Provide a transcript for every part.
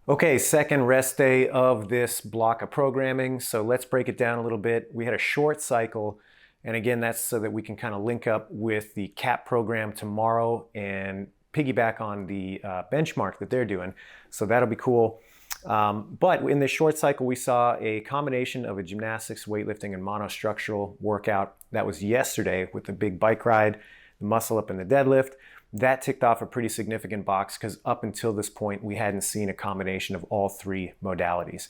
Okay, second rest day of this block of programming. So let's break it down a little bit. We had a short cycle, and again, that's so that we can kind of link up with the CAP program tomorrow and piggyback on the benchmark that they're doing. So that'll be cool. But in this short cycle, we saw a combination of a gymnastics, weightlifting, and monostructural workout. That was yesterday with the big bike ride, the muscle up, and the deadlift. That ticked off a pretty significant box because up until this point, we hadn't seen a combination of all three modalities.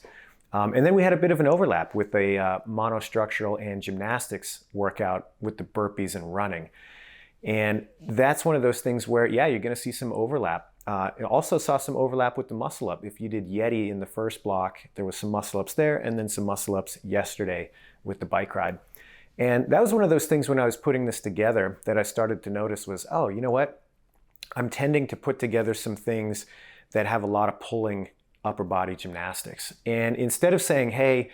And then we had a bit of an overlap with a monostructural and gymnastics workout with the burpees and running. And that's one of those things where, yeah, you're going to see some overlap. It also saw some overlap with the muscle up. If you did Yeti in the first block, there was some muscle ups there and then some muscle ups yesterday with the bike ride. And that was one of those things when I was putting this together that I started to notice was, oh, you know what? I'm tending to put together some things that have a lot of pulling upper body gymnastics. And instead of saying, hey,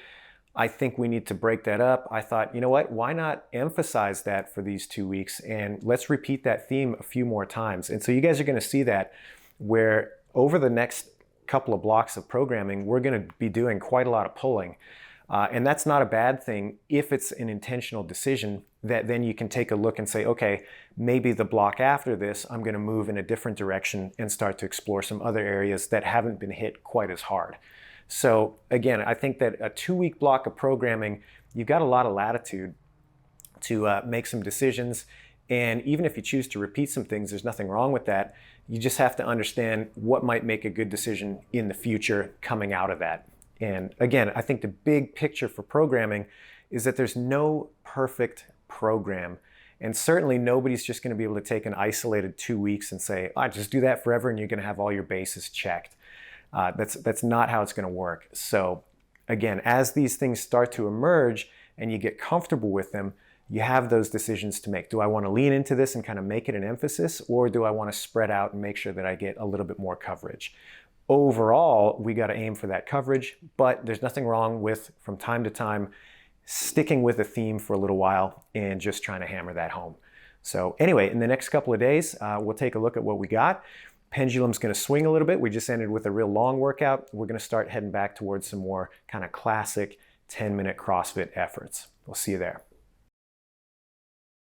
I think we need to break that up, I thought, you know what, why not emphasize that for these 2 weeks and let's repeat that theme a few more times. And so you guys are going to see that where over the next couple of blocks of programming, we're going to be doing quite a lot of pulling. And that's not a bad thing if it's an intentional decision that then you can take a look and say, okay, maybe the block after this, I'm going to move in a different direction and start to explore some other areas that haven't been hit quite as hard. So again, I think that a 2-week block of programming, you've got a lot of latitude to make some decisions. And even if you choose to repeat some things, there's nothing wrong with that. You just have to understand what might make a good decision in the future coming out of that. And again, I think the big picture for programming is that there's no perfect program. And certainly nobody's just going to be able to take an isolated 2 weeks and say, just do that forever and you're going to have all your bases checked. That's not how it's going to work. So again, as these things start to emerge and you get comfortable with them, you have those decisions to make. Do I want to lean into this and kind of make it an emphasis, or do I want to spread out and make sure that I get a little bit more coverage? Overall, we got to aim for that coverage, but there's nothing wrong with, from time to time, sticking with a theme for a little while and just trying to hammer that home. So anyway, in the next couple of days, we'll take a look at what we got. Pendulum's going to swing a little bit. We just ended with a real long workout. We're going to start heading back towards some more kind of classic 10-minute CrossFit efforts. We'll see you there.